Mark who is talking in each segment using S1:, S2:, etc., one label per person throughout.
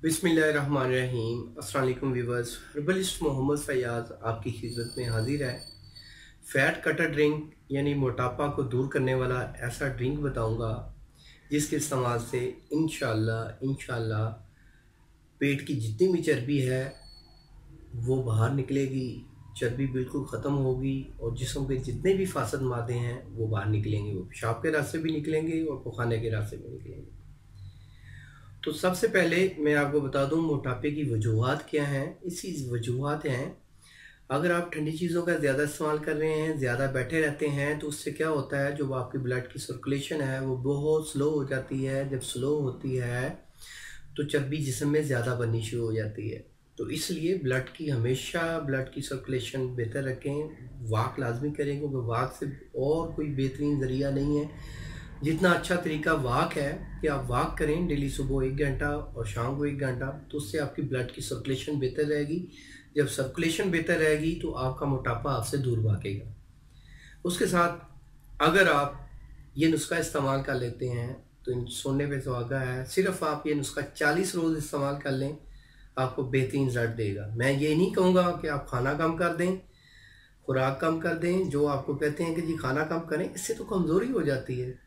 S1: बिस्मिल्लाहिर्रहमानिर्रहीम। अस्सलाम वालेकुम व्यूवर्स, हर्बलिस्ट मोहम्मद फैयाज आपकी खिदमत में हाजिर है। फ़ैट कटर ड्रिंक यानी मोटापा को दूर करने वाला ऐसा ड्रिंक बताऊंगा जिसके इस्तेमाल से इंशाल्लाह पेट की जितनी भी चर्बी है वो बाहर निकलेगी, चर्बी बिल्कुल ख़त्म होगी और जिस्म के जितने भी फासद मादे हैं वो बाहर निकलेंगे। वो पेशाब के रास्ते भी निकलेंगे और पखाने के रास्ते भी निकलेंगे। तो सबसे पहले मैं आपको बता दूं मोटापे की वजूहात क्या हैं। इसी वजूहात हैं, अगर आप ठंडी चीज़ों का ज़्यादा इस्तेमाल कर रहे हैं, ज़्यादा बैठे रहते हैं, तो उससे क्या होता है, जो आपकी ब्लड की सर्कुलेशन है वो बहुत स्लो हो जाती है। जब स्लो होती है तो चर्बी जिस्म में ज़्यादा बननी शुरू हो जाती है। तो इसलिए हमेशा ब्लड की सर्कुलेशन बेहतर रखें। वॉक लाजमी करें, क्योंकि वॉक से और कोई बेहतरीन ज़रिया नहीं है। जितना अच्छा तरीका वॉक है कि आप वॉक करें डेली, सुबह 1 घंटा और शाम को 1 घंटा, तो उससे आपकी ब्लड की सर्कुलेशन बेहतर रहेगी। जब सर्कुलेशन बेहतर रहेगी तो आपका मोटापा आपसे दूर भागेगा। उसके साथ अगर आप ये नुस्खा इस्तेमाल कर लेते हैं तो सोने पे सुहागा है। सिर्फ आप ये नुस्खा 40 रोज़ इस्तेमाल कर लें, आपको बेहतरीन रिजल्ट देगा। मैं ये नहीं कहूँगा कि आप खाना कम कर दें, खुराक कम कर दें। जो आपको कहते हैं कि जी खाना कम करें, इससे तो कमज़ोरी हो जाती है,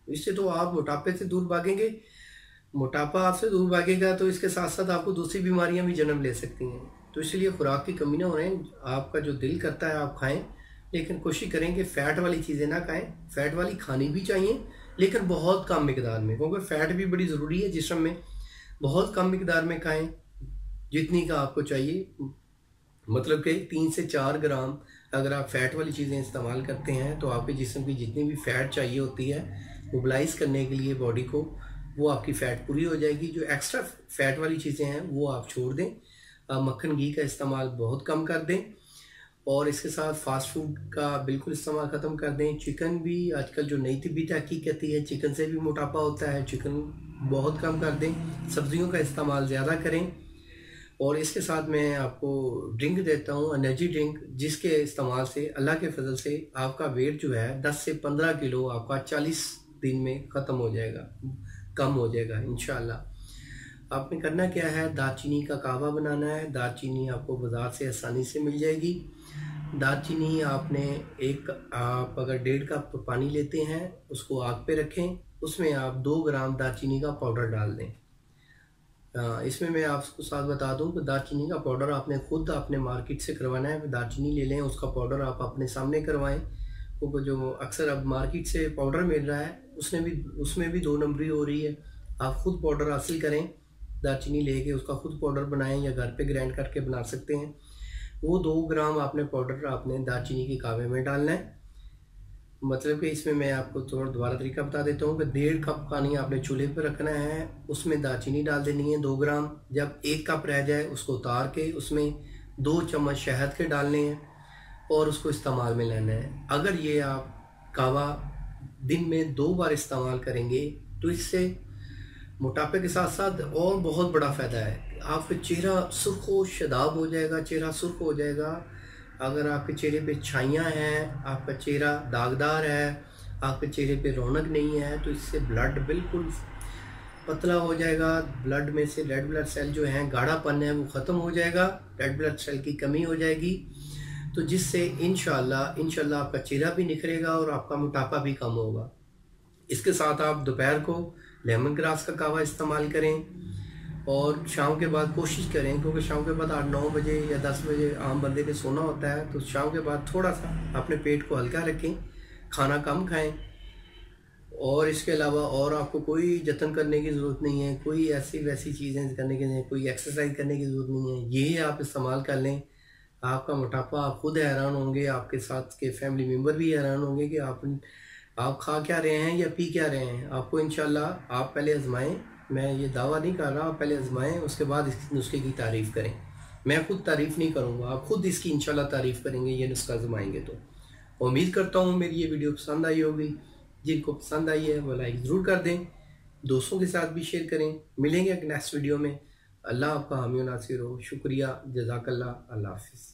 S1: इससे तो आप मोटापे से दूर भागेंगे। मोटापा आपसे दूर भागेगा तो इसके साथ साथ आपको दूसरी बीमारियां भी जन्म ले सकती हैं। तो इसलिए खुराक की कमी ना हो रहे, आपका जो दिल करता है आप खाएं, लेकिन कोशिश करें कि फ़ैट वाली चीज़ें ना खाएं। फ़ैट वाली खानी भी चाहिए लेकिन बहुत कम मिकदार में, क्योंकि फ़ैट भी बड़ी ज़रूरी है जिस्म में। बहुत कम मिकदार में खाएं, जितनी का आपको चाहिए। मतलब कि 3 से 4 ग्राम अगर आप फ़ैट वाली चीज़ें इस्तेमाल करते हैं तो आपके जिस्म की जितनी भी फ़ैट चाहिए होती है मोबिलाइज़ करने के लिए बॉडी को, वो आपकी फ़ैट पूरी हो जाएगी। जो एक्स्ट्रा फ़ैट वाली चीज़ें हैं वो आप छोड़ दें। मक्खन घी का इस्तेमाल बहुत कम कर दें और इसके साथ फास्ट फूड का बिल्कुल इस्तेमाल ख़त्म कर दें। चिकन भी आजकल जो नई तिब्बी तहकीक कहती है चिकन से भी मोटापा होता है, चिकन बहुत कम कर दें। सब्जियों का इस्तेमाल ज़्यादा करें। और इसके साथ मैं आपको ड्रिंक देता हूँ, एनर्जी ड्रिंक, जिसके इस्तेमाल से अल्लाह के फजल से आपका वेट जो है 10 से 15 किलो आपका 40 दिन में ख़त्म हो जाएगा, कम हो जाएगा इंशाल्लाह। आपने करना क्या है, दालचीनी का कहवा बनाना है। दालचीनी आपको बाज़ार से आसानी से मिल जाएगी। दालचीनी आपने आप अगर 1.5 कप पानी लेते हैं, उसको आग पे रखें, उसमें आप 2 ग्राम दालचीनी का पाउडर डाल दें। इसमें मैं आपको साथ बता दूं कि दालचीनी का पाउडर आपने खुद अपने मार्केट से करवाना है। दालचीनी ले लें, उसका पाउडर आप अपने सामने करवाएं, क्योंकि जो अक्सर अब मार्केट से पाउडर मिल रहा है उसमें भी 2 नंबरी हो रही है। आप खुद पाउडर हासिल करें, दालचीनी लेके उसका खुद पाउडर बनाएं या घर पे ग्राइंड करके बना सकते हैं। वो 2 ग्राम आपने पाउडर आपने दालचीनी के कहवे में डालना है। मतलब कि इसमें मैं आपको थोड़ा दोबारा तरीका बता देता हूँ कि 1.5 कप पानी आपने चूल्हे पर रखना है, उसमें दालचीनी डाल देनी है 2 ग्राम। जब 1 कप रह जाए उसको उतार के उसमें 2 चम्मच शहद के डालने हैं और उसको इस्तेमाल में लेना है। अगर ये आप कहवा दिन में 2 बार इस्तेमाल करेंगे तो इससे मोटापे के साथ साथ और बहुत बड़ा फ़ायदा है। आपका चेहरा सुर्ख शदाब हो जाएगा, चेहरा सुर्ख हो जाएगा। अगर आपके चेहरे पे छाइयाँ हैं, आपका चेहरा दागदार है, आपके चेहरे पे रौनक नहीं है, तो इससे ब्लड बिल्कुल पतला हो जाएगा। ब्लड में से रेड ब्लड सेल जो हैं, गाढ़ापन है वो ख़त्म हो जाएगा, रेड ब्लड सेल की कमी हो जाएगी। तो जिससे इंशाल्लाह आपका चेहरा भी निखरेगा और आपका मोटापा भी कम होगा। इसके साथ आप दोपहर को लेमन ग्रास का कहवा इस्तेमाल करें और शाम के बाद कोशिश करें, क्योंकि शाम के बाद 8-9 बजे या 10 बजे आम बंदे ने सोना होता है, तो शाम के बाद थोड़ा सा अपने पेट को हल्का रखें, खाना कम खाएं। और इसके अलावा और आपको कोई जतन करने की ज़रूरत नहीं है, कोई ऐसी वैसी चीज़ें करने की नहीं, कोई एक्सरसाइज करने की ज़रूरत नहीं है। यही आप इस्तेमाल कर लें, आपका मोटापा, आप खुद हैरान होंगे, आपके साथ के फैमिली मेम्बर भी हैरान होंगे कि आप खा क्या रहे हैं या पी क्या रहे हैं। आपको इंशाल्लाह आप पहले आजमाएं, मैं ये दावा नहीं कर रहा, आप पहले आजमाएं, उसके बाद इस नुस्खे की तारीफ़ करें। मैं खुद तारीफ़ नहीं करूँगा, आप खुद इसकी इंशाल्लाह तारीफ़ करेंगे ये नुस्खा आजमाएंगे तो। उम्मीद करता हूँ मेरी ये वीडियो पसंद आई होगी। जिनको पसंद आई है वो लाइक ज़रूर कर दें, दोस्तों के साथ भी शेयर करें। मिलेंगे एक नेक्स्ट वीडियो में। अल्लाह आपका हामी नासिर हो। शुक्रिया, जज़ाकल्लाह, अल्लाह हाफ़िज़।